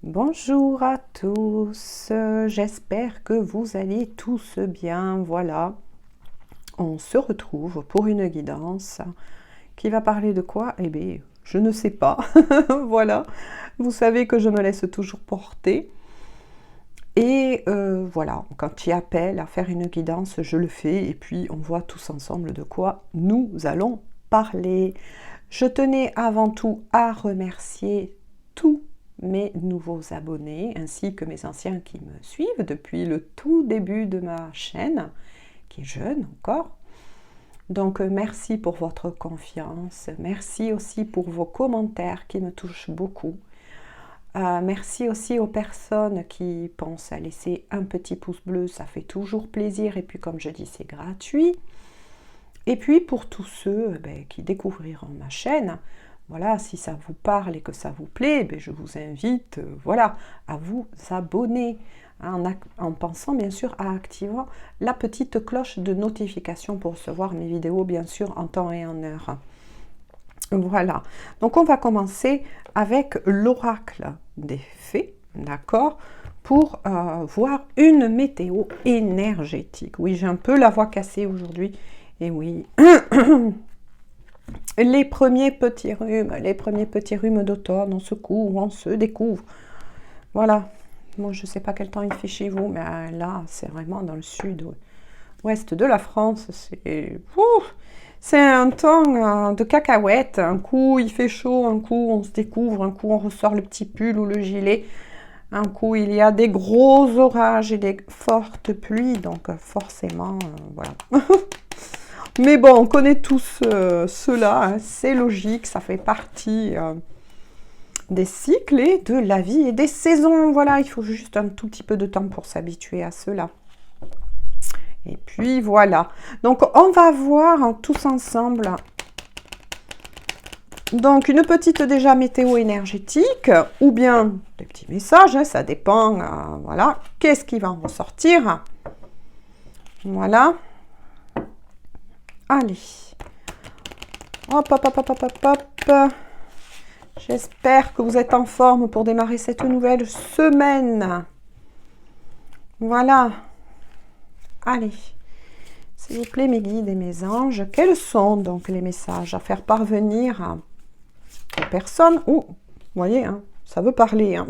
Bonjour à tous, j'espère que vous allez tous bien. Voilà, on se retrouve pour une guidance qui va parler de quoi? Eh bien, je ne sais pas. Voilà, vous savez que je me laisse toujours porter. Et voilà, quand il appelle à faire une guidance, je le fais et puis on voit tous ensemble de quoi nous allons parler. Je tenais avant tout à remercier tous mes nouveaux abonnés ainsi que mes anciens qui me suivent depuis le tout début de ma chaîne, qui est jeune encore. Donc merci pour votre confiance, merci aussi pour vos commentaires qui me touchent beaucoup. Merci aussi aux personnes qui pensent à laisser un petit pouce bleu, ça fait toujours plaisir et puis comme je dis c'est gratuit. Et puis pour tous ceux qui découvriront ma chaîne, voilà, si ça vous parle et que ça vous plaît, je vous invite voilà, à vous abonner en pensant bien sûr à activer la petite cloche de notification pour recevoir mes vidéos bien sûr en temps et en heure. Voilà, donc on va commencer avec l'oracle des fées, d'accord, pour voir une météo énergétique. Oui, j'ai un peu la voix cassée aujourd'hui, et oui, les premiers petits rhumes d'automne, on se couvre, on se découvre. Voilà, moi je ne sais pas quel temps il fait chez vous, mais là, c'est vraiment dans le sud-ouest de la France, c'est un temps de cacahuètes. Un coup, il fait chaud, un coup, on se découvre, un coup, on ressort le petit pull ou le gilet. Un coup, il y a des gros orages et des fortes pluies, donc forcément, voilà. Mais bon, on connaît tous cela, hein, c'est logique, ça fait partie des cycles et de la vie et des saisons. Voilà, il faut juste un tout petit peu de temps pour s'habituer à cela. Et puis voilà, donc on va voir tous ensemble donc une petite déjà météo énergétique ou bien des petits messages, hein, ça dépend, voilà, qu'est-ce qui va en ressortir. Voilà. Allez. Hop, hop, hop, hop, hop, hop, hop. J'espère que vous êtes en forme pour démarrer cette nouvelle semaine. Voilà. Allez. S'il vous plaît, mes guides et mes anges, quels sont donc les messages à faire parvenir aux personnes où, vous voyez, hein, ça veut parler. Hein.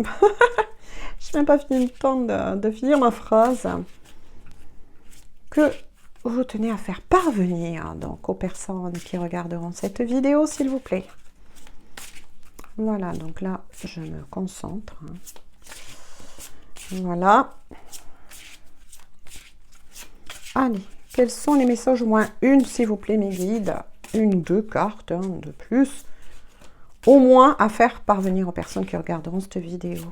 Je n'ai même pas fini le temps de finir ma phrase. Que vous tenez à faire parvenir donc aux personnes qui regarderont cette vidéo, s'il vous plaît. Voilà, donc là, je me concentre. Hein. Voilà. Allez. Quels sont les messages, au moins une, s'il vous plaît, mes guides, une ou deux cartes, hein, de plus, au moins à faire parvenir aux personnes qui regarderont cette vidéo.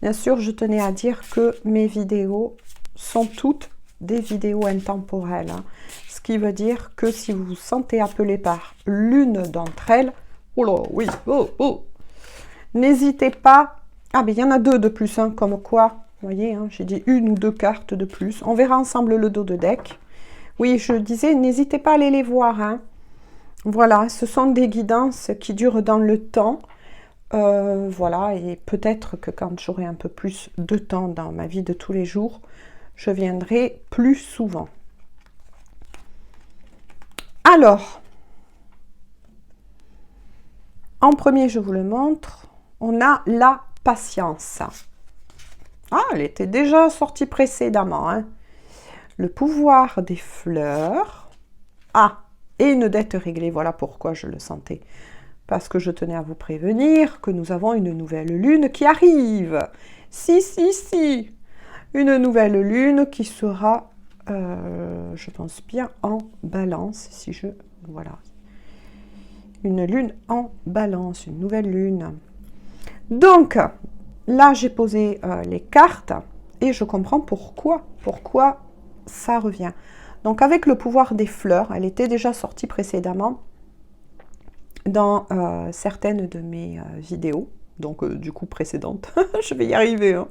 Bien sûr, je tenais à dire que mes vidéos sont toutes des vidéos intemporelles, hein, ce qui veut dire que si vous vous sentez appelé par l'une d'entre elles, oh là, oui, oh, n'hésitez pas, ah ben il y en a deux de plus, hein, comme quoi, vous voyez, hein, j'ai dit une ou deux cartes de plus, on verra ensemble le dos de deck. Oui, je disais, n'hésitez pas à aller les voir. Hein. Voilà, ce sont des guidances qui durent dans le temps. Voilà, et peut-être que quand j'aurai un peu plus de temps dans ma vie de tous les jours, je viendrai plus souvent. Alors, en premier, je vous le montre, on a la patience. Ah, elle était déjà sortie précédemment, hein. Le pouvoir des fleurs. Ah, et une dette réglée. Voilà pourquoi je le sentais. Parce que je tenais à vous prévenir que nous avons une nouvelle lune qui arrive. Si. Une nouvelle lune qui sera, je pense bien, en balance. Si je... Voilà. Une lune en balance, une nouvelle lune. Donc, là, j'ai posé les cartes et je comprends pourquoi ça revient. Donc avec le pouvoir des fleurs, elle était déjà sortie précédemment dans certaines de mes vidéos, donc du coup précédentes. Je vais y arriver. Hein.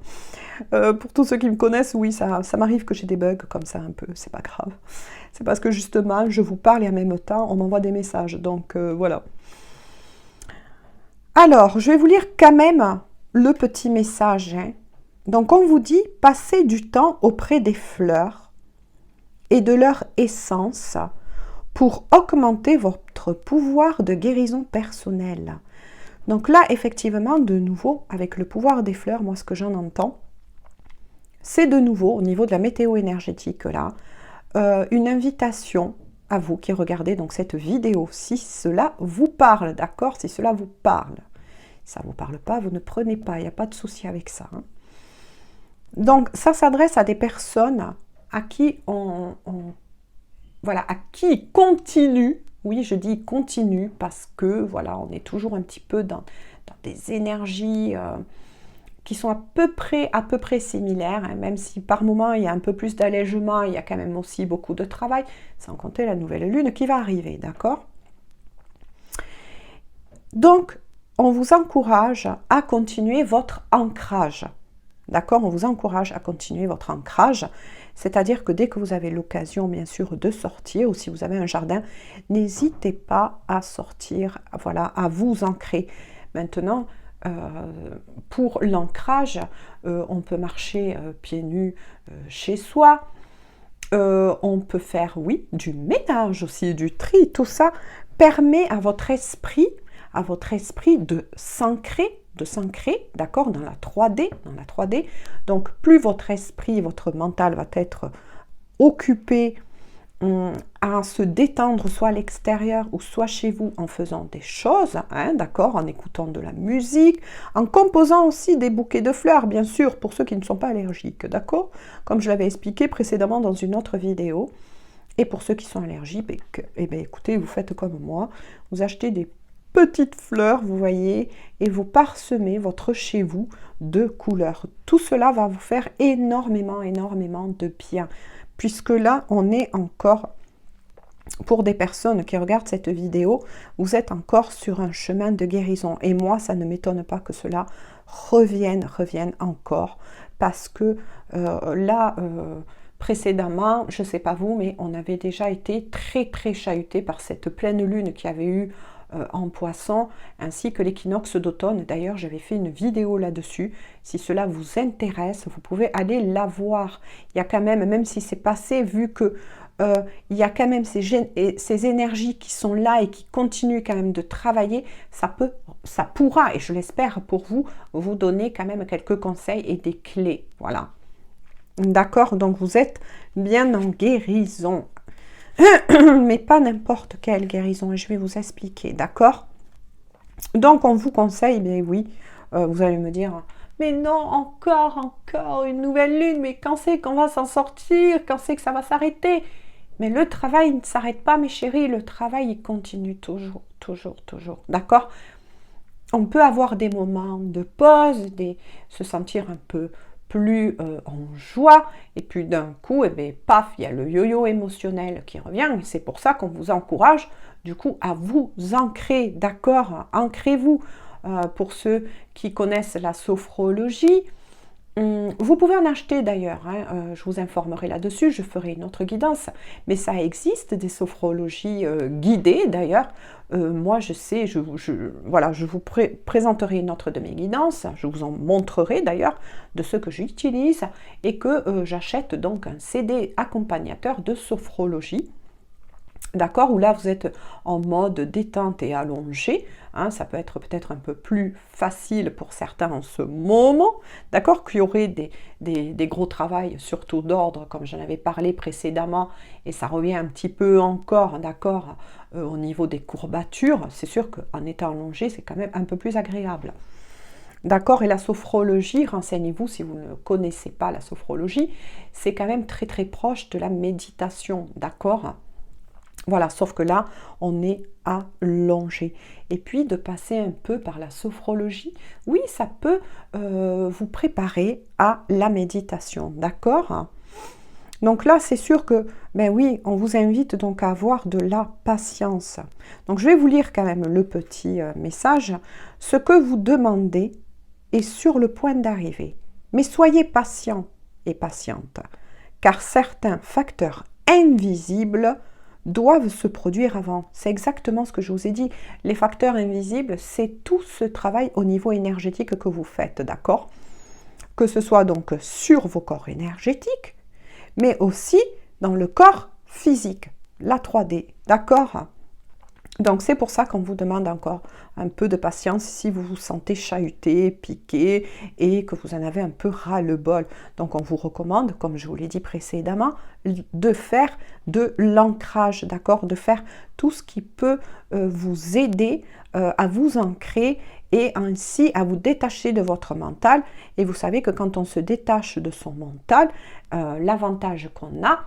Pour tous ceux qui me connaissent, oui, ça m'arrive que j'ai des bugs comme ça un peu, c'est pas grave. C'est parce que justement, je vous parle et en même temps, on m'envoie des messages, donc voilà. Alors, je vais vous lire quand même le petit message. Hein. Donc, on vous dit, passez du temps auprès des fleurs et de leur essence pour augmenter votre pouvoir de guérison personnelle. Donc là, effectivement, de nouveau, avec le pouvoir des fleurs, moi, ce que j'en entends, c'est de nouveau, au niveau de la météo énergétique, là, une invitation à vous qui regardez donc cette vidéo, si cela vous parle, d'accord? Si cela vous parle. Si ça ne vous parle pas, vous ne prenez pas, il n'y a pas de souci avec ça. Hein. Donc, ça s'adresse à des personnes à qui voilà, à qui continue, oui, je dis continue parce que, voilà, on est toujours un petit peu dans des énergies qui sont à peu près similaires, hein, même si par moment il y a un peu plus d'allègement, il y a quand même aussi beaucoup de travail, sans compter la nouvelle lune qui va arriver, d'accord? Donc, on vous encourage à continuer votre ancrage, d'accord? On vous encourage à continuer votre ancrage, c'est-à-dire que dès que vous avez l'occasion, bien sûr, de sortir, ou si vous avez un jardin, n'hésitez pas à sortir, voilà, à vous ancrer. Maintenant, pour l'ancrage, on peut marcher pieds nus chez soi, on peut faire, oui, du ménage aussi, du tri, tout ça permet à votre esprit de s'ancrer, d'accord, dans la 3D. Donc, plus votre esprit, votre mental va être occupé à se détendre, soit à l'extérieur ou soit chez vous en faisant des choses, hein, d'accord, en écoutant de la musique, en composant aussi des bouquets de fleurs, bien sûr, pour ceux qui ne sont pas allergiques, d'accord, comme je l'avais expliqué précédemment dans une autre vidéo. Et pour ceux qui sont allergiques, eh bien, écoutez, vous faites comme moi, vous achetez des petites fleurs, vous voyez, et vous parsemez votre chez vous de couleurs. Tout cela va vous faire énormément de bien, puisque là, on est encore, pour des personnes qui regardent cette vidéo, vous êtes encore sur un chemin de guérison. Et moi, ça ne m'étonne pas que cela revienne encore, parce que là... précédemment, je ne sais pas vous, mais on avait déjà été très chahuté par cette pleine lune qui avait eu en Poisson, ainsi que l'équinoxe d'automne. D'ailleurs, j'avais fait une vidéo là-dessus. Si cela vous intéresse, vous pouvez aller la voir. Il y a quand même si c'est passé, vu que il y a quand même ces énergies qui sont là et qui continuent quand même de travailler, ça pourra, et je l'espère pour vous, vous donner quand même quelques conseils et des clés. Voilà. D'accord, donc vous êtes bien en guérison. Mais pas n'importe quelle guérison, et je vais vous expliquer, d'accord? Donc on vous conseille, mais oui, vous allez me dire, mais non, encore une nouvelle lune, mais quand c'est qu'on va s'en sortir, quand c'est que ça va s'arrêter? Mais le travail ne s'arrête pas, mes chéris, le travail il continue toujours, d'accord? On peut avoir des moments de pause, se sentir un peu plus en joie, et puis d'un coup, paf, il y a le yo-yo émotionnel qui revient, et c'est pour ça qu'on vous encourage, du coup, à vous ancrer, d'accord? Ancrez-vous. Pour ceux qui connaissent la sophrologie, vous pouvez en acheter d'ailleurs, hein, je vous informerai là-dessus, je ferai une autre guidance, mais ça existe des sophrologies guidées d'ailleurs. Moi je sais, voilà, je vous présenterai une autre de mes guidances, je vous en montrerai d'ailleurs de ce que j'utilise et que j'achète donc un CD accompagnateur de sophrologie. D'accord, où là vous êtes en mode détente et allongé, hein, ça peut être peut-être un peu plus facile pour certains en ce moment, d'accord, qu'il y aurait des gros travails, surtout d'ordre, comme j'en avais parlé précédemment, et ça revient un petit peu encore, d'accord, au niveau des courbatures, c'est sûr qu'en étant allongé, c'est quand même un peu plus agréable. D'accord, et la sophrologie, renseignez-vous si vous ne connaissez pas la sophrologie, c'est quand même très proche de la méditation, d'accord? Voilà, sauf que là, on est allongé. Et puis, de passer un peu par la sophrologie, oui, ça peut vous préparer à la méditation, d'accord? Donc là, c'est sûr que, ben oui, on vous invite donc à avoir de la patience. Donc, je vais vous lire quand même le petit message. Ce que vous demandez est sur le point d'arriver. Mais soyez patient et patiente, car certains facteurs invisibles doivent se produire avant. C'est exactement ce que je vous ai dit. Les facteurs invisibles, c'est tout ce travail au niveau énergétique que vous faites, d'accord? Que ce soit donc sur vos corps énergétiques, mais aussi dans le corps physique, la 3D, d'accord? Donc c'est pour ça qu'on vous demande encore un peu de patience si vous vous sentez chahuté, piqué et que vous en avez un peu ras-le-bol. Donc on vous recommande, comme je vous l'ai dit précédemment, de faire de l'ancrage, d'accord? De faire tout ce qui peut vous aider à vous ancrer et ainsi à vous détacher de votre mental. Et vous savez que quand on se détache de son mental, l'avantage qu'on a,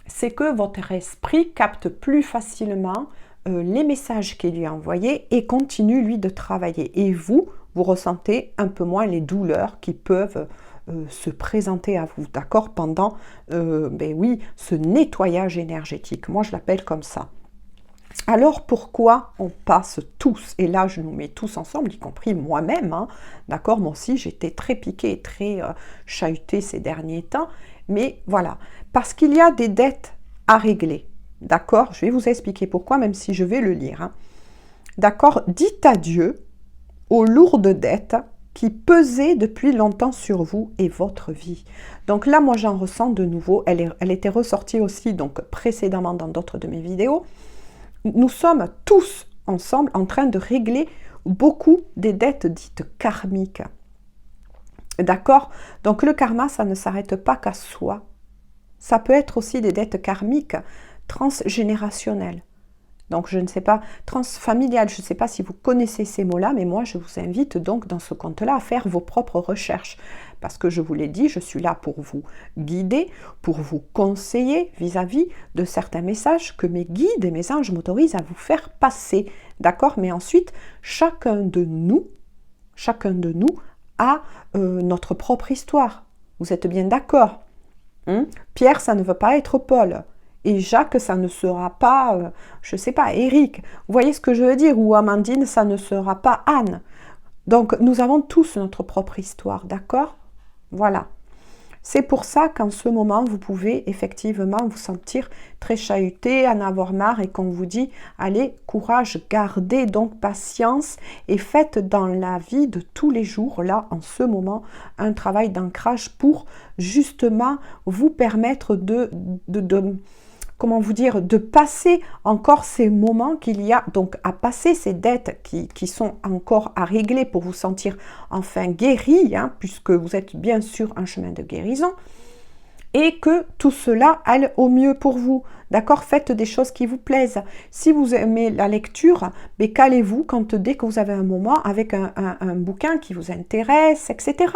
c'est que votre esprit capte plus facilement les messages qu'il lui est envoyés et continue lui de travailler. Et vous ressentez un peu moins les douleurs qui peuvent se présenter à vous, d'accord, pendant ce nettoyage énergétique. Moi, je l'appelle comme ça. Alors pourquoi on passe tous, et là je nous mets tous ensemble, y compris moi-même, hein, d'accord, moi aussi j'étais très piquée et très chahutée ces derniers temps, mais voilà, parce qu'il y a des dettes à régler, d'accord, je vais vous expliquer pourquoi, même si je vais le lire, hein. D'accord, dites adieu aux lourdes dettes qui pesaient depuis longtemps sur vous et votre vie. Donc là, moi j'en ressens de nouveau, elle était ressortie aussi donc précédemment dans d'autres de mes vidéos. Nous sommes tous ensemble en train de régler beaucoup des dettes dites karmiques. D'accord? Donc le karma, ça ne s'arrête pas qu'à soi. Ça peut être aussi des dettes karmiques transgénérationnelles. Donc je ne sais pas, transfamiliales, je ne sais pas si vous connaissez ces mots-là, mais moi je vous invite donc dans ce compte-là à faire vos propres recherches. Parce que je vous l'ai dit, je suis là pour vous guider, pour vous conseiller vis-à-vis de certains messages que mes guides et mes anges m'autorisent à vous faire passer. D'accord? Mais ensuite, chacun de nous a notre propre histoire. Vous êtes bien d'accord? Pierre, ça ne veut pas être Paul. Et Jacques, ça ne sera pas, je ne sais pas, Eric. Vous voyez ce que je veux dire? Ou Amandine, ça ne sera pas Anne. Donc, nous avons tous notre propre histoire, d'accord? Voilà. C'est pour ça qu'en ce moment, vous pouvez effectivement vous sentir très chahuté, en avoir marre et qu'on vous dit, allez, courage, gardez donc patience et faites dans la vie de tous les jours, là, en ce moment, un travail d'ancrage pour justement vous permettre comment vous dire, de passer encore ces moments qu'il y a, donc à passer ces dettes qui sont encore à régler pour vous sentir enfin guéri, hein, puisque vous êtes bien sûr un chemin de guérison, et que tout cela aille au mieux pour vous. D'accord? Faites des choses qui vous plaisent. Si vous aimez la lecture, calez-vous dès que vous avez un moment avec un bouquin qui vous intéresse, etc.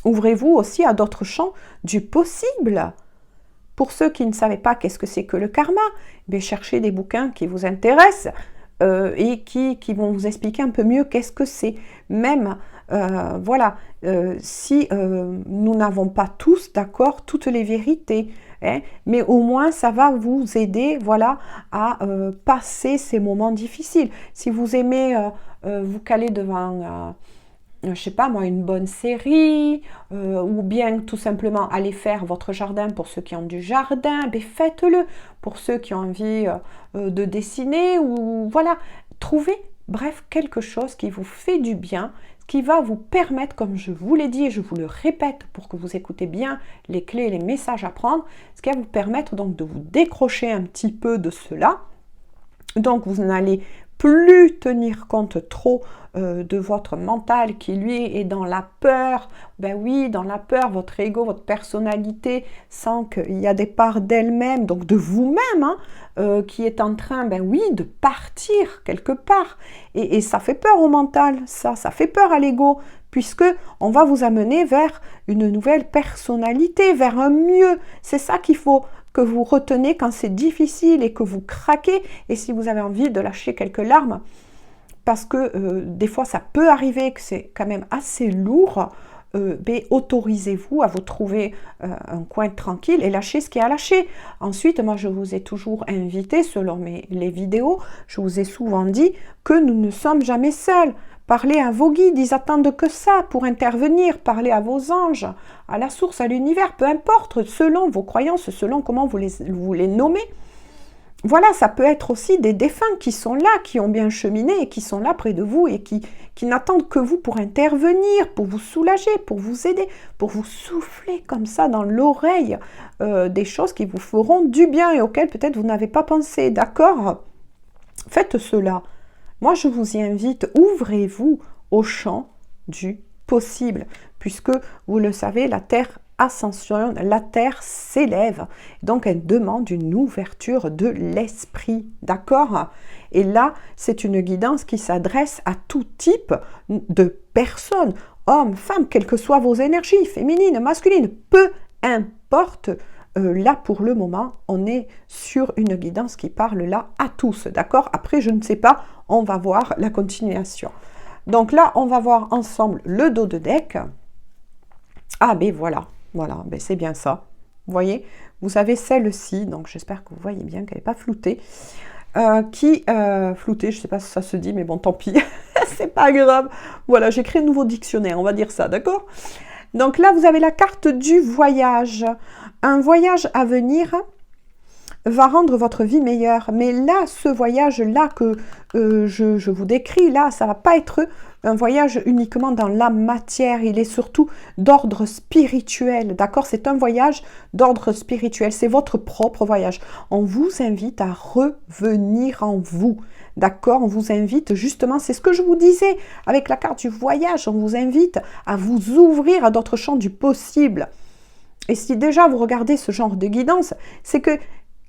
Ouvrez-vous aussi à d'autres champs du possible. Pour ceux qui ne savaient pas qu'est-ce que c'est que le karma, cherchez des bouquins qui vous intéressent et qui vont vous expliquer un peu mieux qu'est-ce que c'est. Même, si nous n'avons pas tous, d'accord, toutes les vérités, hein, mais au moins ça va vous aider, voilà, à passer ces moments difficiles. Si vous aimez vous caler devant... je sais pas moi, une bonne série, ou bien tout simplement aller faire votre jardin pour ceux qui ont du jardin, faites-le. Pour ceux qui ont envie de dessiner, ou voilà, trouvez, bref, quelque chose qui vous fait du bien, qui va vous permettre, comme je vous l'ai dit et je vous le répète pour que vous écoutez bien les clés et les messages à prendre, ce qui va vous permettre donc de vous décrocher un petit peu de cela. Donc vous n'allez plus tenir compte trop de votre mental qui lui est dans la peur. Ben oui, dans la peur, votre ego, votre personnalité sent qu'il y a des parts d'elle-même, donc de vous-même, hein, qui est en train, ben oui, de partir quelque part. Et ça fait peur au mental, ça fait peur à l'ego, puisque on va vous amener vers une nouvelle personnalité, vers un mieux. C'est ça qu'il faut que vous retenez quand c'est difficile et que vous craquez, et si vous avez envie de lâcher quelques larmes, parce que des fois ça peut arriver que c'est quand même assez lourd, autorisez-vous à vous trouver un coin tranquille et lâcher ce qu'il y a à lâcher. Ensuite, moi je vous ai toujours invité, selon les vidéos, je vous ai souvent dit que nous ne sommes jamais seuls. Parlez à vos guides, ils attendent que ça pour intervenir. Parlez à vos anges, à la source, à l'univers, peu importe, selon vos croyances, selon comment vous les nommez. voilà, ça peut être aussi des défunts qui sont là, qui ont bien cheminé et qui sont là près de vous et qui n'attendent que vous pour intervenir, pour vous soulager, pour vous aider, pour vous souffler comme ça dans l'oreille des choses qui vous feront du bien et auxquelles peut-être vous n'avez pas pensé, d'accord? Faites cela. Moi, je vous y invite, ouvrez-vous au champ du possible, puisque, vous le savez, la Terre ascensionne, la Terre s'élève, donc elle demande une ouverture de l'esprit, d'accord? Et là, c'est une guidance qui s'adresse à tout type de personnes, hommes, femmes, quelles que soient vos énergies, féminines, masculines, peu importe. Là, pour le moment, on est sur une guidance qui parle là à tous, d'accord? Après, je ne sais pas, on va voir la continuation. Donc là, on va voir ensemble le dos de deck. Ah, ben voilà, ben c'est bien ça. Vous voyez, vous avez celle-ci, donc j'espère que vous voyez bien qu'elle n'est pas floutée. Floutée, je ne sais pas si ça se dit, mais bon, tant pis, c'est pas grave. Voilà, j'ai créé un nouveau dictionnaire, on va dire ça, d'accord? Donc là, vous avez la carte du voyage. Un voyage à venir va rendre votre vie meilleure. Mais là, ce voyage-là que je vous décris, là, ça ne va pas être un voyage uniquement dans la matière. Il est surtout d'ordre spirituel, d'accord? C'est un voyage d'ordre spirituel. C'est votre propre voyage. On vous invite à revenir en vous. D'accord, on vous invite justement, c'est ce que je vous disais avec la carte du voyage, on vous invite à vous ouvrir à d'autres champs du possible. Et si déjà vous regardez ce genre de guidance, c'est que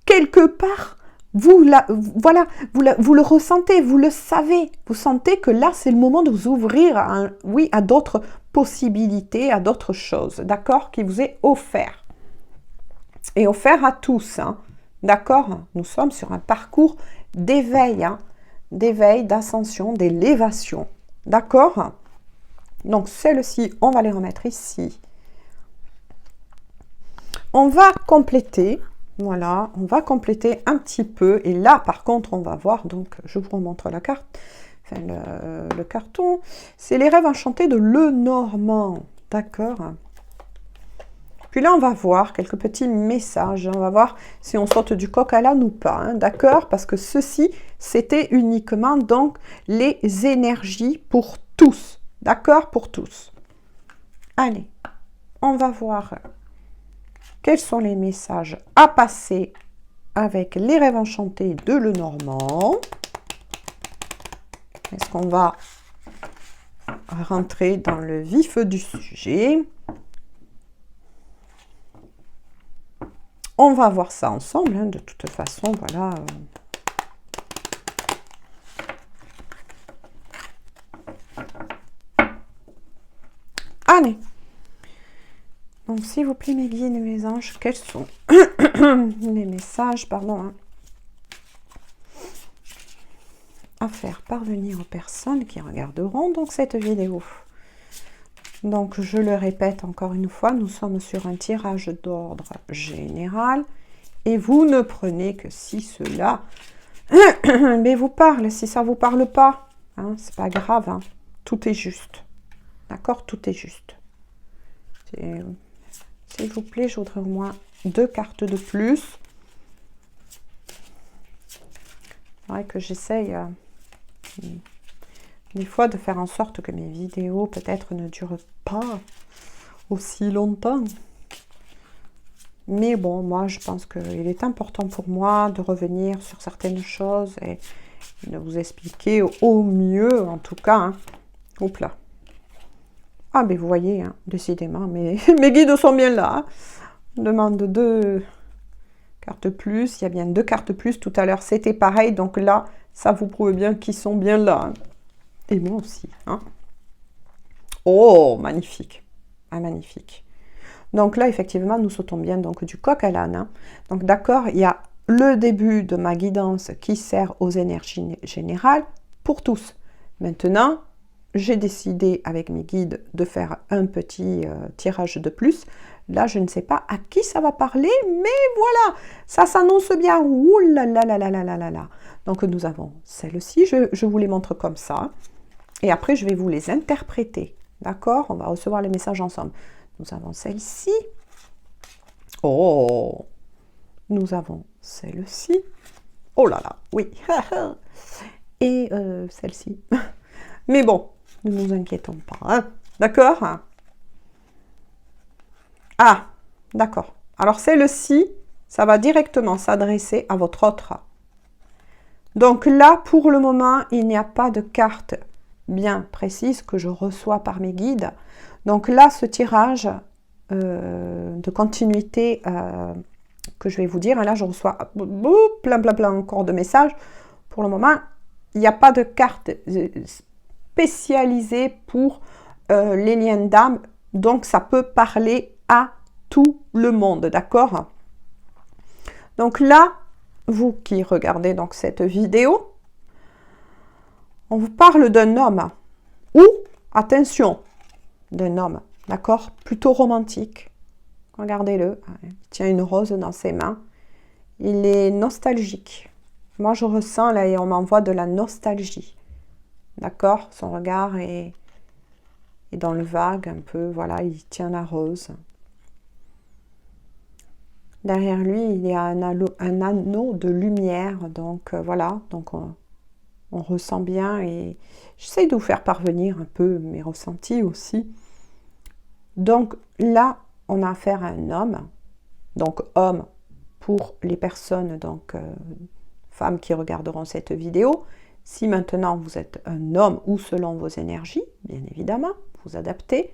quelque part, vous le ressentez, vous le savez. Vous sentez que là, c'est le moment de vous ouvrir à d'autres possibilités, à d'autres choses, d'accord, qui vous est offert. Et offert à tous, hein, d'accord? Nous sommes sur un parcours d'éveil, hein, d'éveil, d'ascension, d'élévation. D'accord? Donc, celles-ci, on va les remettre ici. On va compléter, voilà, on va compléter un petit peu. Et là, par contre, on va voir, donc, je vous remontre la carte, enfin, le carton. C'est les rêves enchantés de Lenormand. D'accord? Puis là, on va voir quelques petits messages. On va voir si on saute du coq à l'âne ou pas. Hein, d'accord? Parce que ceci, c'était uniquement donc les énergies pour tous. D'accord? Pour tous. Allez, on va voir quels sont les messages à passer avec les rêves enchantés de Lenormand. Est-ce qu'on va rentrer dans le vif du sujet? On va voir ça ensemble, hein, de toute façon, voilà. Allez. Donc, s'il vous plaît, mes guides et mes anges, quels sont les messages, pardon, hein, à faire parvenir aux personnes qui regarderont donc cette vidéo? Donc, je le répète encore une fois, nous sommes sur un tirage d'ordre général et vous ne prenez que si cela mais vous parle. Si ça ne vous parle pas, hein, c'est pas grave, hein, tout est juste. D'accord? Tout est juste. S'il vous plaît, je voudrais au moins 2 cartes de plus. C'est vrai que j'essaye des fois de faire en sorte que mes vidéos peut-être ne durent pas aussi longtemps. Mais bon, moi je pense qu'il est important pour moi de revenir sur certaines choses et de vous expliquer au mieux en tout cas. Hein. Oups là. Ah mais vous voyez, hein, décidément, mes guides sont bien là. Hein. On demande 2 cartes plus. Il y a bien 2 cartes plus. Tout à l'heure c'était pareil. Donc là, ça vous prouve bien qu'ils sont bien là. Hein. Et moi aussi. Hein. Oh, magnifique. Ah, magnifique. Donc là, effectivement, nous sautons bien donc du coq à l'âne. Hein. Donc d'accord, il y a le début de ma guidance qui sert aux énergies générales pour tous. Maintenant, j'ai décidé avec mes guides de faire un petit tirage de plus. Là, je ne sais pas à qui ça va parler, mais voilà, ça s'annonce bien. Ouh là là là là là là là là. Donc nous avons celle-ci, je vous les montre comme ça. Et après, je vais vous les interpréter. D'accord? On va recevoir les messages ensemble. Nous avons celle-ci. Oh! Nous avons celle-ci. Oh là là, oui. Et celle-ci. Mais bon, ne nous inquiétons pas. Hein. D'accord? Ah, d'accord. Alors celle-ci, ça va directement s'adresser à votre autre. Donc là, pour le moment, il n'y a pas de carte bien précise que je reçois par mes guides. Donc là, ce tirage de continuité que je vais vous dire, et là je reçois plein encore de messages. Pour le moment, il n'y a pas de carte spécialisée pour les liens d'âme, donc ça peut parler à tout le monde, d'accord? Donc là, vous qui regardez donc cette vidéo, on vous parle d'un homme, ou, attention, d'un homme, d'accord, plutôt romantique. Regardez-le, il tient une rose dans ses mains. Il est nostalgique. Moi, je ressens, là, et on m'envoie de la nostalgie. D'accord? Son regard est dans le vague un peu, voilà, il tient la rose. Derrière lui, il y a un anneau de lumière, donc voilà, donc on ressent bien et j'essaie de vous faire parvenir un peu mes ressentis aussi. Donc là, on a affaire à un homme, donc homme pour les personnes, donc femmes qui regarderont cette vidéo. Si maintenant vous êtes un homme ou selon vos énergies, bien évidemment, vous adaptez,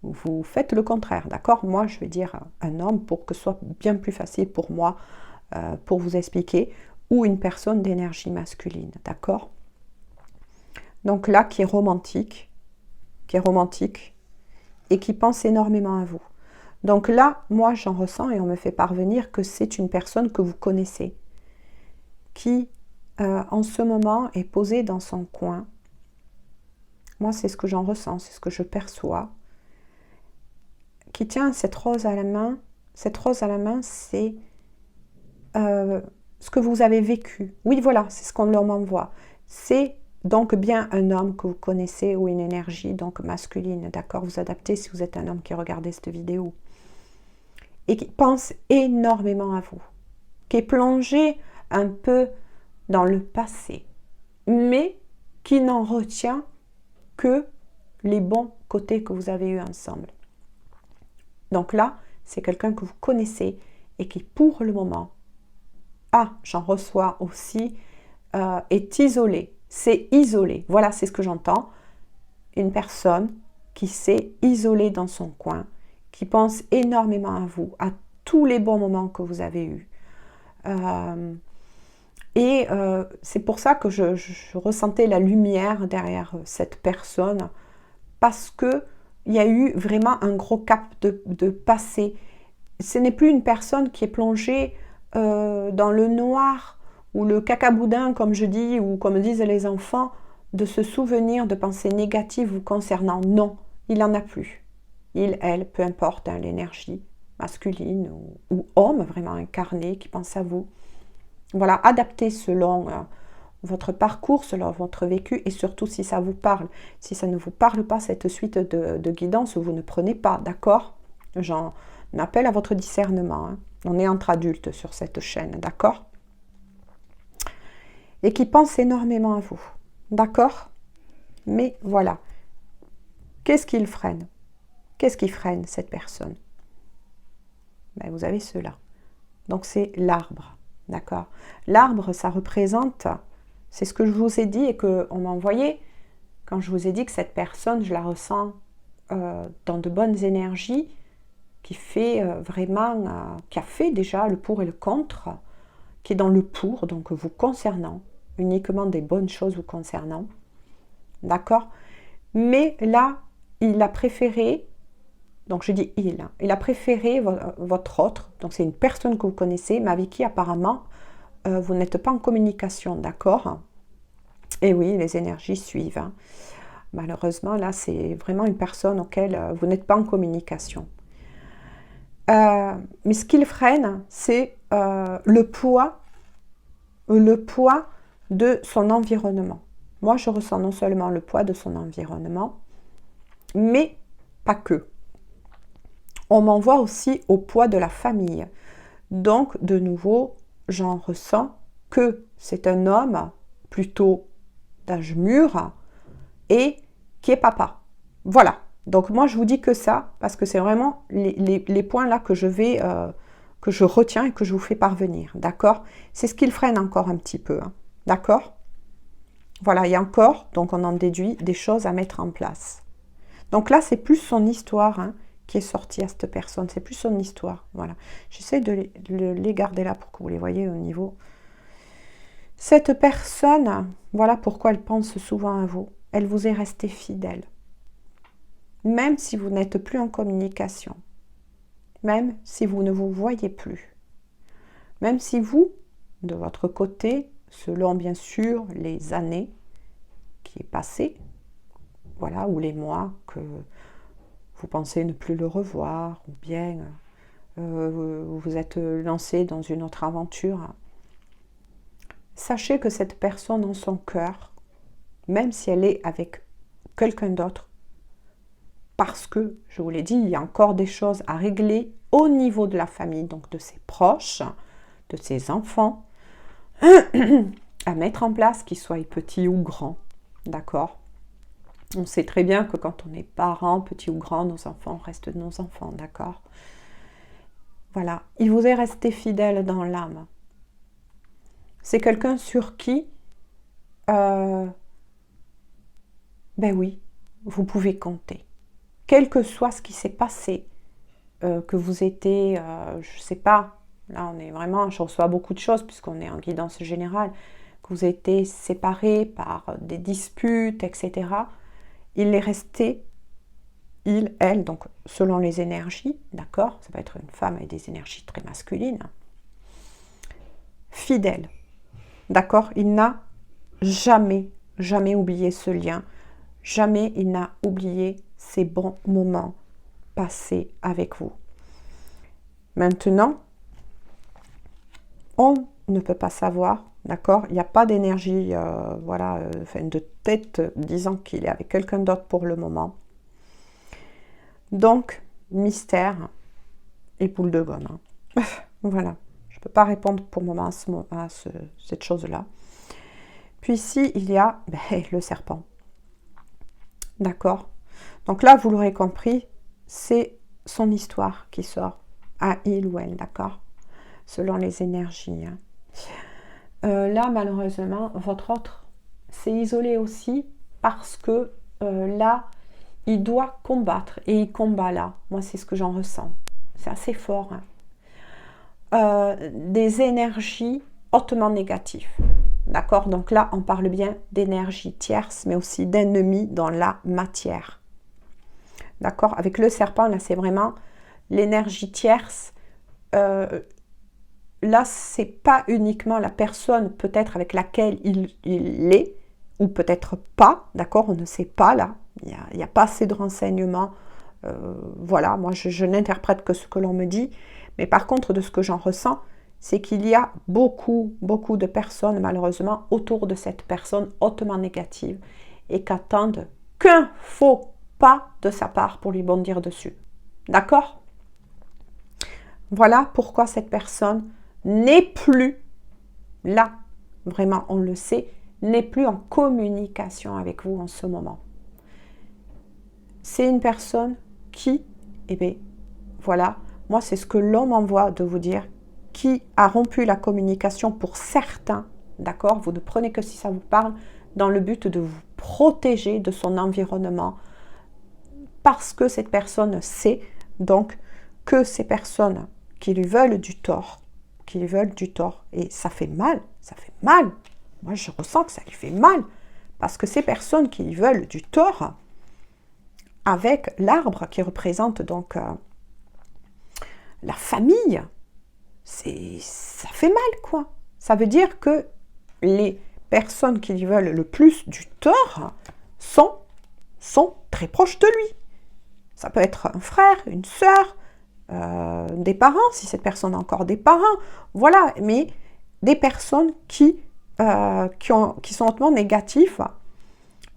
vous faites le contraire, d'accord? Moi, je vais dire un homme pour que ce soit bien plus facile pour moi, pour vous expliquer, ou une personne d'énergie masculine, d'accord? Donc là, qui est romantique et qui pense énormément à vous. Donc là, moi, j'en ressens et on me fait parvenir que c'est une personne que vous connaissez, qui, en ce moment, est posée dans son coin. Moi, c'est ce que j'en ressens, c'est ce que je perçois. Qui tient cette rose à la main. Cette rose à la main, c'est ce que vous avez vécu. Oui, voilà, c'est ce qu'on m'envoie. C'est donc bien un homme que vous connaissez ou une énergie donc masculine, d'accord? Vous adaptez si vous êtes un homme qui regardez cette vidéo. Et qui pense énormément à vous. Qui est plongé un peu dans le passé. Mais qui n'en retient que les bons côtés que vous avez eus ensemble. Donc là, c'est quelqu'un que vous connaissez et qui, pour le moment, j'en reçois aussi, est isolé. C'est isolé. Voilà, c'est ce que j'entends. Une personne qui s'est isolée dans son coin, qui pense énormément à vous, à tous les bons moments que vous avez eus. C'est pour ça que je ressentais la lumière derrière cette personne, parce que il y a eu vraiment un gros cap de passé. Ce n'est plus une personne qui est plongée dans le noir ou le cacaboudin, comme je dis, ou comme disent les enfants, de se souvenir de pensées négatives vous concernant. Non, il n'en a plus. Il, elle, peu importe, hein, l'énergie masculine ou homme vraiment incarné qui pense à vous. Voilà, adaptez selon votre parcours, selon votre vécu et surtout si ça vous parle. Si ça ne vous parle pas, cette suite de guidance, vous ne prenez pas, d'accord? J'en appelle à votre discernement. Hein. On est entre adultes sur cette chaîne, d'accord? Et qui pense énormément à vous, d'accord? Mais voilà, qu'est-ce qu'il freine? Qu'est-ce qui freine cette personne? Ben, vous avez cela. Donc c'est l'arbre, d'accord? L'arbre, ça représente... C'est ce que je vous ai dit et qu'on m'a envoyé quand je vous ai dit que cette personne, je la ressens dans de bonnes énergies, qui fait qui a fait déjà le pour et le contre, qui est dans le pour, donc vous concernant, uniquement des bonnes choses vous concernant, d'accord? Mais là, il a préféré, donc je dis il a préféré votre autre, donc c'est une personne que vous connaissez, mais avec qui apparemment vous n'êtes pas en communication, d'accord? Et oui, les énergies suivent. Hein. Malheureusement, là, c'est vraiment une personne auquel vous n'êtes pas en communication. Mais ce qu'il freine, c'est le poids de son environnement. Moi, je ressens non seulement le poids de son environnement, mais pas que. On m'envoie aussi au poids de la famille. Donc, de nouveau, j'en ressens que c'est un homme plutôt d'âge mûr et qui est papa. Voilà. Donc moi, je vous dis que ça, parce que c'est vraiment les points là que que je retiens et que je vous fais parvenir. D'accord? C'est ce qui le freine encore un petit peu. Hein, d'accord? Voilà, il y a encore, donc on en déduit, des choses à mettre en place. Donc là, c'est plus son histoire hein, qui est sortie à cette personne. C'est plus son histoire. Voilà. J'essaie de les garder là pour que vous les voyez au niveau. Cette personne, voilà pourquoi elle pense souvent à vous. Elle vous est restée fidèle. Même si vous n'êtes plus en communication. Même si vous ne vous voyez plus. Même si vous, de votre côté, selon bien sûr les années qui est passées, voilà, ou les mois que vous pensez ne plus le revoir, ou bien vous vous êtes lancé dans une autre aventure, sachez que cette personne en son cœur, même si elle est avec quelqu'un d'autre, parce que, je vous l'ai dit, il y a encore des choses à régler au niveau de la famille, donc de ses proches, de ses enfants, à mettre en place, qu'ils soient petits ou grands, d'accord? On sait très bien que quand on est parent, petit ou grand, nos enfants restent nos enfants, d'accord? Voilà, il vous est resté fidèle dans l'âme. C'est quelqu'un sur qui, ben oui, vous pouvez compter. Quel que soit ce qui s'est passé, que vous étiez, je ne sais pas, là on est vraiment, je reçois beaucoup de choses puisqu'on est en guidance générale, que vous étiez séparés par des disputes, etc. Il est resté, il, elle, donc selon les énergies, d'accord, ça peut être une femme avec des énergies très masculines, fidèle, d'accord, il n'a jamais, jamais oublié ce lien, jamais il n'a oublié ces bons moments passés avec vous. Maintenant, on ne peut pas savoir, d'accord? Il n'y a pas d'énergie, voilà, de tête disant qu'il est avec quelqu'un d'autre pour le moment. Donc, mystère et boule de gomme. Hein. Voilà, je ne peux pas répondre pour le moment à cette chose-là. Puis ici, il y a le serpent. D'accord? Donc là, vous l'aurez compris, c'est son histoire qui sort à il ou elle, d'accord? Selon les énergies. Hein. Là, malheureusement, votre autre s'est isolé aussi parce que là, il doit combattre et il combat là. Moi, c'est ce que j'en ressens. C'est assez fort. Hein. Des énergies hautement négatives. D'accord? Donc là, on parle bien d'énergie tierce, mais aussi d'ennemis dans la matière. D'accord? Avec le serpent, là, c'est vraiment l'énergie tierce. Là, c'est pas uniquement la personne peut-être avec laquelle il est, ou peut-être pas, d'accord? On ne sait pas, là. Il n'y a pas assez de renseignements. Voilà, moi, je n'interprète que ce que l'on me dit. Mais par contre, de ce que j'en ressens, c'est qu'il y a beaucoup, beaucoup de personnes, malheureusement, autour de cette personne hautement négative et qu'attendent qu'un faux pas de sa part pour lui bondir dessus. D'accord? Voilà pourquoi cette personne n'est plus là, vraiment, on le sait, n'est plus en communication avec vous en ce moment. C'est une personne qui, eh bien, voilà, moi c'est ce que l'on m'envoie de vous dire, qui a rompu la communication pour certains, d'accord? Vous ne prenez que si ça vous parle, dans le but de vous protéger de son environnement, parce que cette personne sait donc que ces personnes qui lui veulent du tort, et ça fait mal, moi je ressens que ça lui fait mal, parce que ces personnes qui lui veulent du tort, avec l'arbre qui représente donc la famille, ça fait mal quoi. Ça veut dire que les personnes qui lui veulent le plus du tort sont très proches de lui. Ça peut être un frère, une sœur, des parents, si cette personne a encore des parents, voilà, mais des personnes qui sont hautement négatifs,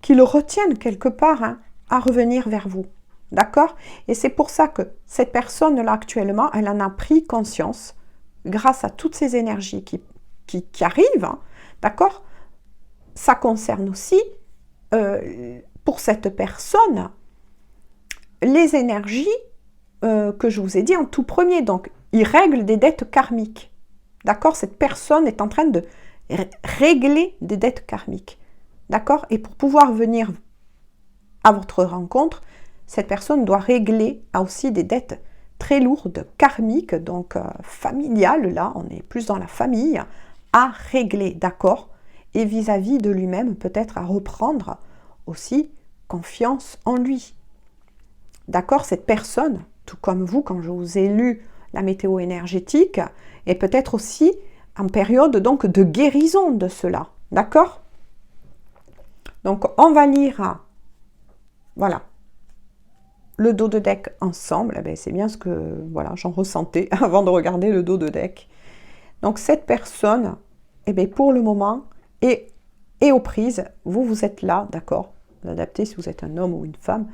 qui le retiennent quelque part hein, à revenir vers vous, d'accord? Et c'est pour ça que cette personne-là actuellement, elle en a pris conscience grâce à toutes ces énergies qui qui arrive, hein, d'accord? Ça concerne aussi, pour cette personne, les énergies que je vous ai dit en tout premier. Donc, il règle des dettes karmiques. D'accord? Cette personne est en train de régler des dettes karmiques. D'accord? Et pour pouvoir venir à votre rencontre, cette personne doit régler aussi des dettes très lourdes, karmiques, donc familiales, là, on est plus dans la famille, à régler, d'accord? Et vis-à-vis de lui-même, peut-être à reprendre aussi confiance en lui. D'accord? Cette personne, tout comme vous, quand je vous ai lu la météo énergétique, est peut-être aussi en période donc de guérison de cela. D'accord? Donc, on va lire, voilà, le dos de deck ensemble. Eh bien, c'est bien ce que voilà, j'en ressentais avant de regarder le dos de deck. Donc, cette personne, eh bien, pour le moment, est aux prises. Vous êtes là, d'accord? Vous adaptez si vous êtes un homme ou une femme.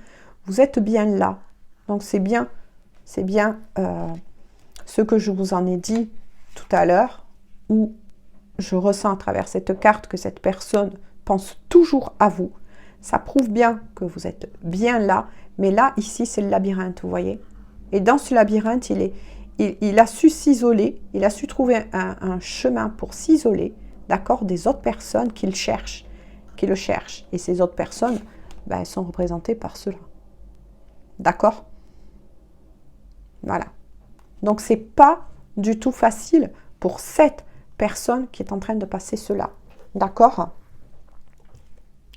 Vous êtes bien là. Donc, c'est bien ce que je vous en ai dit tout à l'heure, où je ressens à travers cette carte que cette personne pense toujours à vous. Ça prouve bien que vous êtes bien là, mais là, ici, c'est le labyrinthe, vous voyez. Et dans ce labyrinthe, il a su s'isoler, il a su trouver un chemin pour s'isoler, d'accord, des autres personnes qui le cherchent. Et ces autres personnes, ben, elles sont représentées par cela. D'accord? Voilà. Donc, c'est pas du tout facile pour cette personne qui est en train de passer cela. D'accord?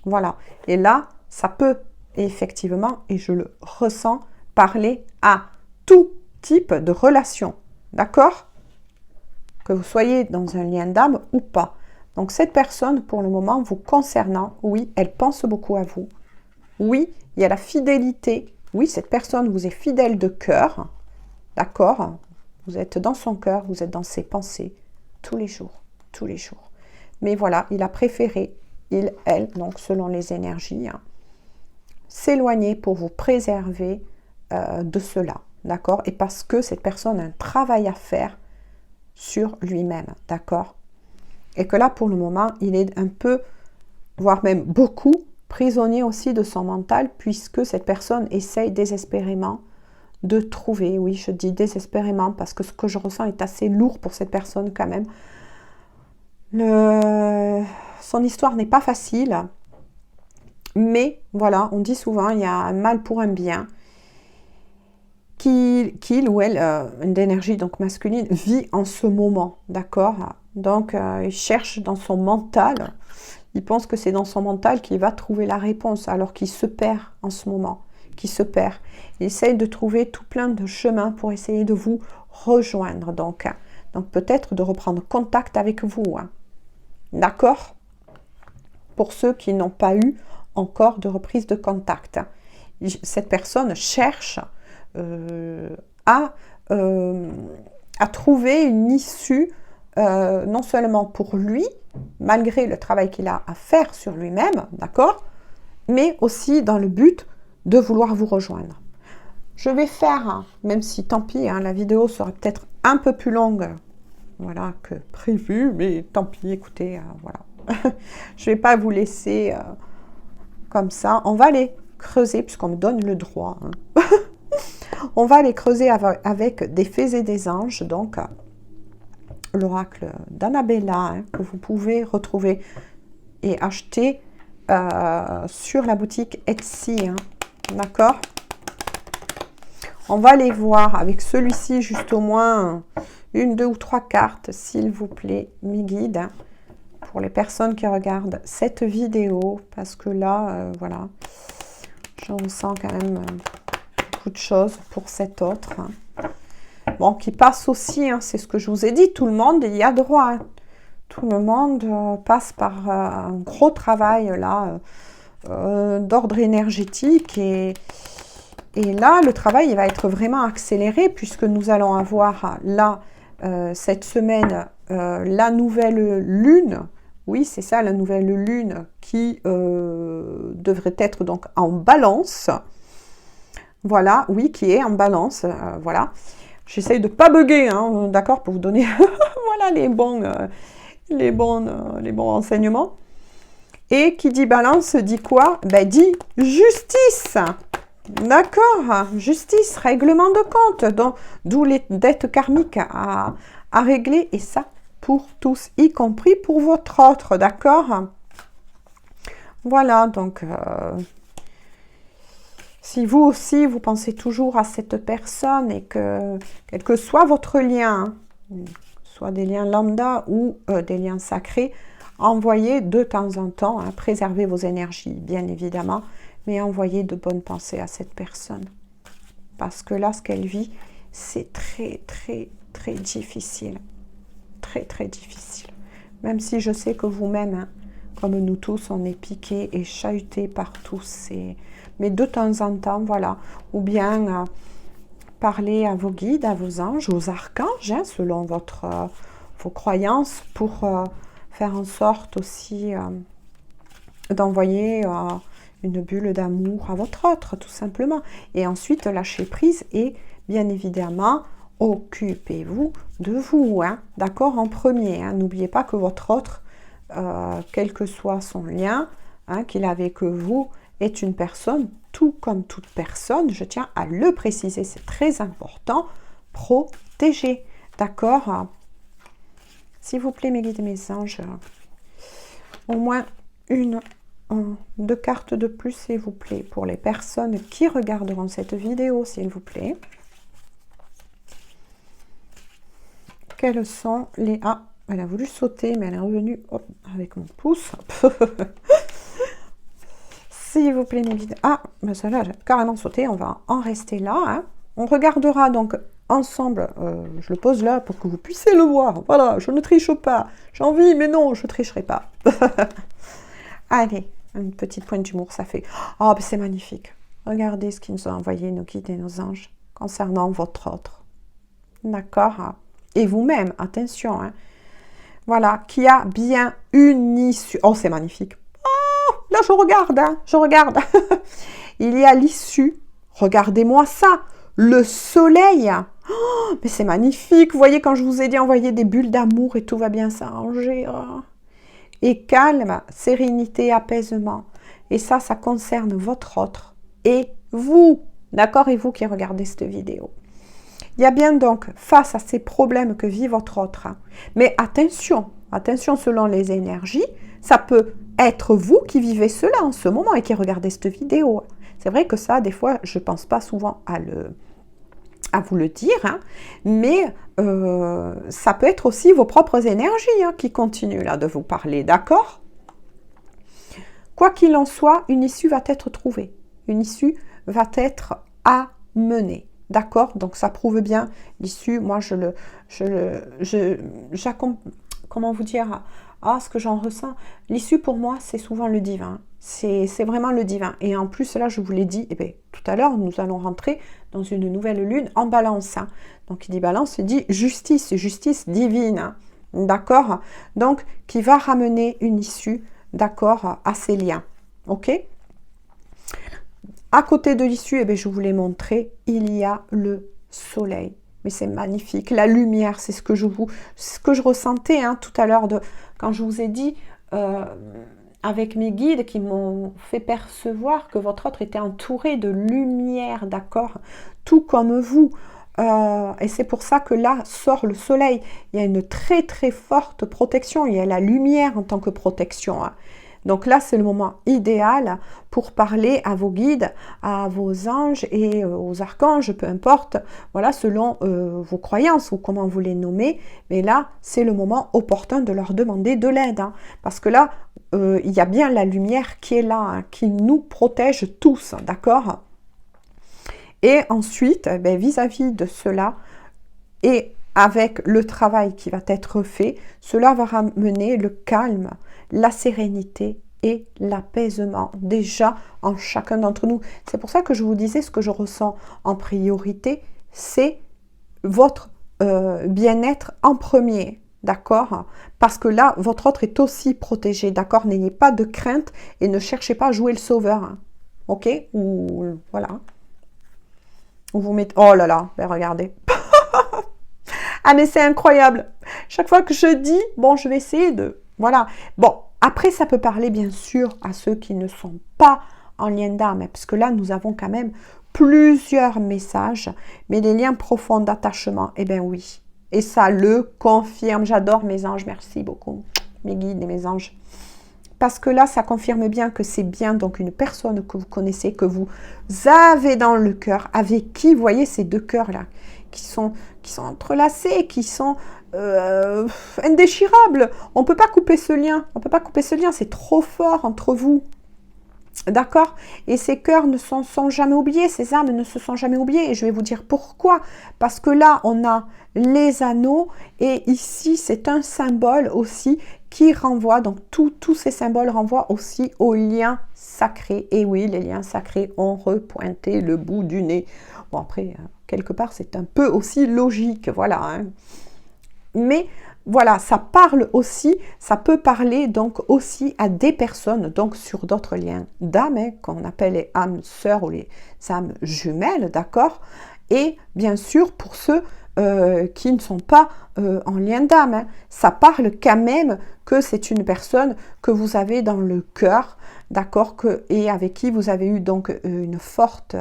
Voilà. Et là, ça peut effectivement, et je le ressens, parler à tout type de relation. D'accord? Que vous soyez dans un lien d'âme ou pas. Donc, cette personne, pour le moment, vous concernant, oui, elle pense beaucoup à vous. Oui, il y a la fidélité. Oui, cette personne vous est fidèle de cœur. D'accord? Vous êtes dans son cœur, vous êtes dans ses pensées, tous les jours, tous les jours. Mais voilà, il a préféré, elle, donc selon les énergies, hein, s'éloigner pour vous préserver de cela, d'accord? Et parce que cette personne a un travail à faire sur lui-même, d'accord? Et que là, pour le moment, il est un peu, voire même beaucoup, prisonnier aussi de son mental, puisque cette personne essaye désespérément de trouver, oui, je dis désespérément, parce que ce que je ressens est assez lourd pour cette personne quand même. Son histoire n'est pas facile, mais voilà, on dit souvent, il y a un mal pour un bien, qu'il ou elle, une énergie donc masculine, vit en ce moment, d'accord? Donc, il cherche dans son mental, il pense que c'est dans son mental qu'il va trouver la réponse, alors qu'il se perd en ce moment. Qui se perd. Il essaye de trouver tout plein de chemins pour essayer de vous rejoindre. Donc peut-être de reprendre contact avec vous. Hein. D'accord? Pour ceux qui n'ont pas eu encore de reprise de contact. Cette personne cherche à trouver une issue, non seulement pour lui, malgré le travail qu'il a à faire sur lui-même, d'accord? Mais aussi dans le but de vouloir vous rejoindre. Je vais faire, même si tant pis, hein, la vidéo sera peut-être un peu plus longue, voilà, que prévu, mais tant pis, écoutez, voilà. Je ne vais pas vous laisser comme ça. On va aller creuser, puisqu'on me donne le droit. Hein. On va aller creuser avec des fées et des anges, donc l'oracle d'Annabella, hein, que vous pouvez retrouver et acheter sur la boutique Etsy, hein. D'accord? On va aller voir avec celui-ci juste au moins une, 2 ou 3 cartes, s'il vous plaît, mes guides, hein, pour les personnes qui regardent cette vidéo, parce que là, voilà, je ressens quand même beaucoup de choses pour cet autre. Hein. Bon, qui passe aussi, hein, c'est ce que je vous ai dit, tout le monde y a droit. Hein. Tout le monde passe par un gros travail là, d'ordre énergétique et là, le travail il va être vraiment accéléré puisque nous allons avoir là, cette semaine, la nouvelle lune. Oui, c'est ça, la nouvelle lune qui devrait être donc en balance. Voilà, oui, qui est en balance. Voilà. J'essaye de ne pas bugger, hein, d'accord, pour vous donner voilà, les bons les bons renseignements. Et qui dit balance dit quoi? Ben, dit justice. D'accord, justice, règlement de compte, d'où les dettes karmiques à régler, et ça pour tous, y compris pour votre autre, d'accord? Voilà, donc si vous aussi, vous pensez toujours à cette personne et que, quel que soit votre lien, soit des liens lambda ou des liens sacrés, envoyez de temps en temps, hein, préservez vos énergies, bien évidemment, mais envoyez de bonnes pensées à cette personne. Parce que là, ce qu'elle vit, c'est très, très, très difficile. Très, très difficile. Même si je sais que vous-même, hein, comme nous tous, on est piqués et chahutés par tous. Mais de temps en temps, voilà. Ou bien parler à vos guides, à vos anges, aux archanges, hein, selon vos croyances, pour faire en sorte aussi d'envoyer une bulle d'amour à votre autre, tout simplement. Et ensuite, lâcher prise et, bien évidemment, occupez-vous de vous, hein, d'accord, en premier. Hein. N'oubliez pas que votre autre, quel que soit son lien, hein, qu'il a avec vous, est une personne, tout comme toute personne, je tiens à le préciser, c'est très important, protégée, d'accord? S'il vous plaît, mes guides et mes anges, au moins deux cartes de plus, s'il vous plaît, pour les personnes qui regarderont cette vidéo, s'il vous plaît. Quels sont les... Ah, elle a voulu sauter, mais elle est revenue avec mon pouce. S'il vous plaît, mes guides. Ah, ben celle-là, elle a carrément sauté. On va en rester là. Hein. On regardera donc ensemble. Je le pose là pour que vous puissiez le voir. Voilà, je ne triche pas. J'ai envie, mais non, je ne tricherai pas. Allez, une petite pointe d'humour, ça fait... Oh, ben c'est magnifique. Regardez ce qu'ils nous ont envoyé, nos guides et nos anges, concernant votre autre. D'accord? Et vous-même, attention. Hein. Voilà, qui a bien une issue. Oh, c'est magnifique. Là, je regarde, hein, je regarde. Il y a l'issue. Regardez-moi ça. Le soleil. Oh, mais c'est magnifique. Vous voyez, quand je vous ai dit envoyer des bulles d'amour et tout va bien s'arranger. Oh. Et calme, sérénité, apaisement. Et ça concerne votre autre. Et vous. D'accord? Et vous qui regardez cette vidéo. Il y a bien donc, face à ces problèmes que vit votre autre. Hein. Mais attention, attention selon les énergies. Ça peut être vous qui vivez cela en ce moment et qui regardez cette vidéo. C'est vrai que ça, des fois, je ne pense pas souvent à vous le dire, hein, mais ça peut être aussi vos propres énergies hein, qui continuent là de vous parler, d'accord? Quoi qu'il en soit, une issue va être trouvée. Une issue va être amenée. D'accord? Donc ça prouve bien l'issue. Moi, comment vous dire? Ah, ce que j'en ressens. L'issue pour moi, c'est souvent le divin. C'est vraiment le divin. Et en plus, là, je vous l'ai dit, eh bien, tout à l'heure, nous allons rentrer dans une nouvelle lune en balance. Hein. Donc, il dit balance, il dit justice, justice divine. Hein. D'accord? Donc, qui va ramener une issue, d'accord, à ces liens. OK? À côté de l'issue, eh bien, je vous l'ai montré, il y a le soleil. Mais c'est magnifique. La lumière, c'est ce que je ressentais hein, tout à l'heure quand je vous ai dit avec mes guides qui m'ont fait percevoir que votre autre était entouré de lumière, d'accord? Tout comme vous. Et c'est pour ça que là sort le soleil. Il y a une très très forte protection. Il y a la lumière en tant que protection. Hein. Donc là, c'est le moment idéal pour parler à vos guides, à vos anges et aux archanges, peu importe, voilà, selon vos croyances ou comment vous les nommez. Mais là, c'est le moment opportun de leur demander de l'aide. Hein, parce que là, il y a bien la lumière qui est là, hein, qui nous protège tous, d'accord? Et ensuite, vis-à-vis de cela, et avec le travail qui va être fait, cela va ramener le calme, la sérénité et l'apaisement déjà en chacun d'entre nous. C'est pour ça que je vous disais ce que je ressens en priorité, c'est votre bien-être en premier, d'accord? Parce que là, votre autre est aussi protégé, d'accord? N'ayez pas de crainte et ne cherchez pas à jouer le sauveur, hein, ok? Ou voilà. Ou vous mettez... Oh là là, regardez. Ah, mais c'est incroyable. Chaque fois que je dis, bon, je vais essayer de... Voilà. Bon, après, ça peut parler, bien sûr, à ceux qui ne sont pas en lien d'âme, parce que là, nous avons quand même plusieurs messages, mais les liens profonds d'attachement, eh bien oui. Et ça le confirme. J'adore mes anges. Merci beaucoup, mes guides et mes anges. Parce que là, ça confirme bien que c'est bien donc une personne que vous connaissez, que vous avez dans le cœur, avec qui, vous voyez ces deux cœurs-là, qui sont entrelacés, qui sont indéchirables. On ne peut pas couper ce lien. On ne peut pas couper ce lien. C'est trop fort entre vous. D'accord? Et ces cœurs ne sont jamais oubliés, ces âmes ne se sont jamais oubliées. Et je vais vous dire pourquoi. Parce que là, on a les anneaux et ici, c'est un symbole aussi qui renvoie, donc tous ces symboles renvoient aussi aux liens sacrés. Et oui, les liens sacrés ont repointé le bout du nez. Bon, après, quelque part, c'est un peu aussi logique, voilà. Hein. Mais voilà, ça parle aussi, ça peut parler donc aussi à des personnes, donc sur d'autres liens d'âme, hein, qu'on appelle les âmes sœurs ou les âmes jumelles, d'accord? Et bien sûr, pour ceux qui ne sont pas en lien d'âme, hein, ça parle quand même que c'est une personne que vous avez dans le cœur, d'accord? Et avec qui vous avez eu donc une forte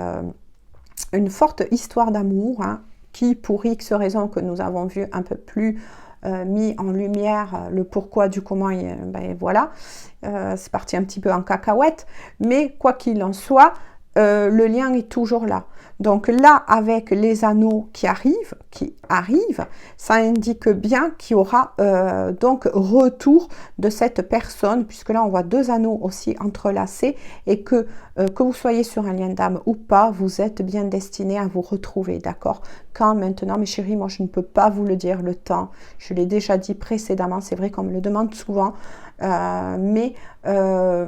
histoire d'amour, hein, qui, pour X raisons que nous avons vu un peu plus mis en lumière, le pourquoi du comment, ben voilà, c'est parti un petit peu en cacahuète, mais quoi qu'il en soit, le lien est toujours là. Donc là, avec les anneaux qui arrivent, ça indique bien qu'il y aura donc retour de cette personne, puisque là on voit deux anneaux aussi entrelacés, et que vous soyez sur un lien d'âme ou pas, vous êtes bien destiné à vous retrouver, d'accord? Quand maintenant, mes chéris, moi je ne peux pas vous le dire, le temps, je l'ai déjà dit précédemment, c'est vrai qu'on me le demande souvent, mais on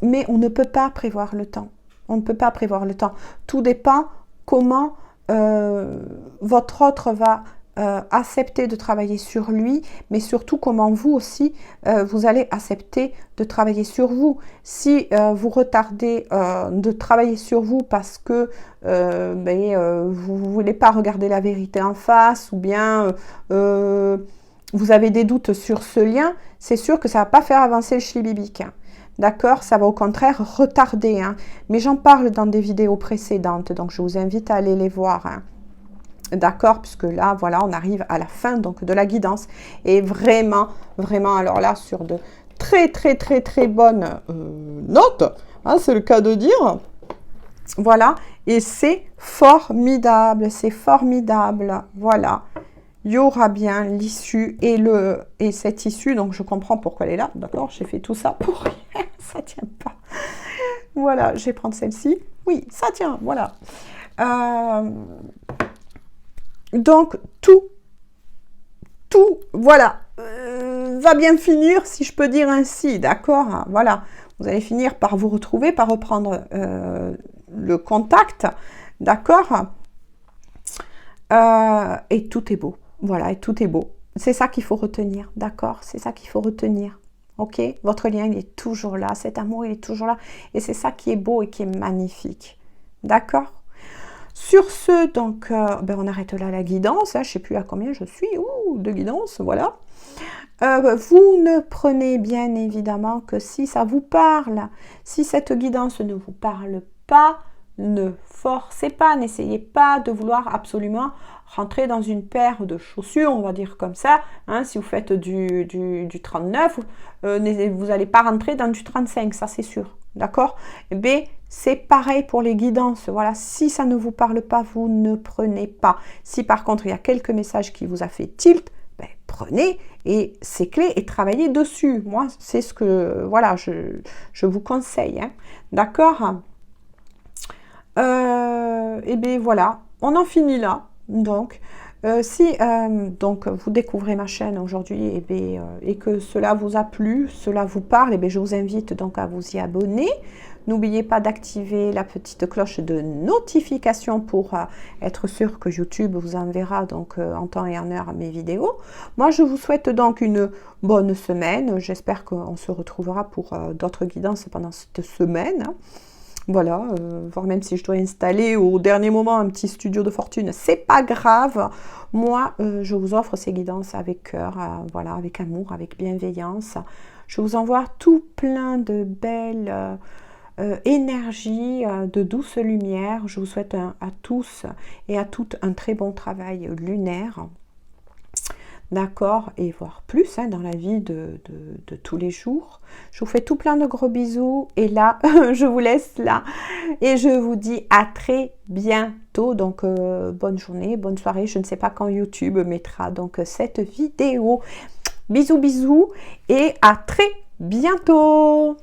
ne peut pas prévoir le temps. On ne peut pas prévoir le temps. Tout dépend comment votre autre va accepter de travailler sur lui, mais surtout comment vous aussi, vous allez accepter de travailler sur vous. Si vous retardez de travailler sur vous parce que vous ne voulez pas regarder la vérité en face, ou bien vous avez des doutes sur ce lien, c'est sûr que ça ne va pas faire avancer le schlibibique. D'accord, ça va au contraire retarder, hein. Mais j'en parle dans des vidéos précédentes, donc je vous invite à aller les voir. Hein. D'accord, puisque là, voilà, on arrive à la fin donc de la guidance. Et vraiment, vraiment, alors là, sur de très bonnes notes, hein, c'est le cas de dire. Voilà, et c'est formidable, voilà. Il y aura bien l'issue et cette issue, donc je comprends pourquoi elle est là, d'accord? J'ai fait tout ça pour rien, ça tient pas. Voilà, je vais prendre celle-ci. Oui, ça tient, voilà. Donc, tout, voilà, va bien finir, si je peux dire ainsi, d'accord? Voilà, vous allez finir par vous retrouver, par reprendre le contact, d'accord? Et tout est beau. Voilà, et tout est beau. C'est ça qu'il faut retenir, d'accord? C'est ça qu'il faut retenir, ok? Votre lien, il est toujours là, cet amour, il est toujours là. Et c'est ça qui est beau et qui est magnifique, d'accord? Sur ce, donc, on arrête là la guidance. Hein, je ne sais plus à combien je suis de guidance, voilà. Vous ne prenez bien évidemment que si ça vous parle, si cette guidance ne vous parle pas, ne forcez pas, n'essayez pas de vouloir absolument rentrer dans une paire de chaussures, on va dire comme ça. Hein, si vous faites du 39, vous n'allez pas rentrer dans du 35, ça c'est sûr. D'accord? Mais c'est pareil pour les guidances. Voilà, si ça ne vous parle pas, vous ne prenez pas. Si par contre il y a quelques messages qui vous a fait tilt, prenez et ces clés et travaillez dessus. Moi, c'est ce que voilà, je vous conseille. Hein. D'accord? Et bien voilà, on en finit là. Donc, si donc vous découvrez ma chaîne aujourd'hui et que cela vous a plu, cela vous parle, je vous invite donc à vous y abonner. N'oubliez pas d'activer la petite cloche de notification pour être sûr que YouTube vous enverra donc en temps et en heure mes vidéos. Moi, je vous souhaite donc une bonne semaine. J'espère qu'on se retrouvera pour d'autres guidances pendant cette semaine. Voilà, voire même si je dois installer au dernier moment un petit studio de fortune, c'est pas grave. Moi, je vous offre ces guidances avec cœur, voilà, avec amour, avec bienveillance. Je vous envoie tout plein de belles énergies, de douce lumière. Je vous souhaite à tous et à toutes un très bon travail lunaire. D'accord, et voire plus dans la vie de tous les jours. Je vous fais tout plein de gros bisous et là, je vous laisse là et je vous dis à très bientôt. Donc, bonne journée, bonne soirée. Je ne sais pas quand YouTube mettra donc cette vidéo. Bisous, bisous et à très bientôt.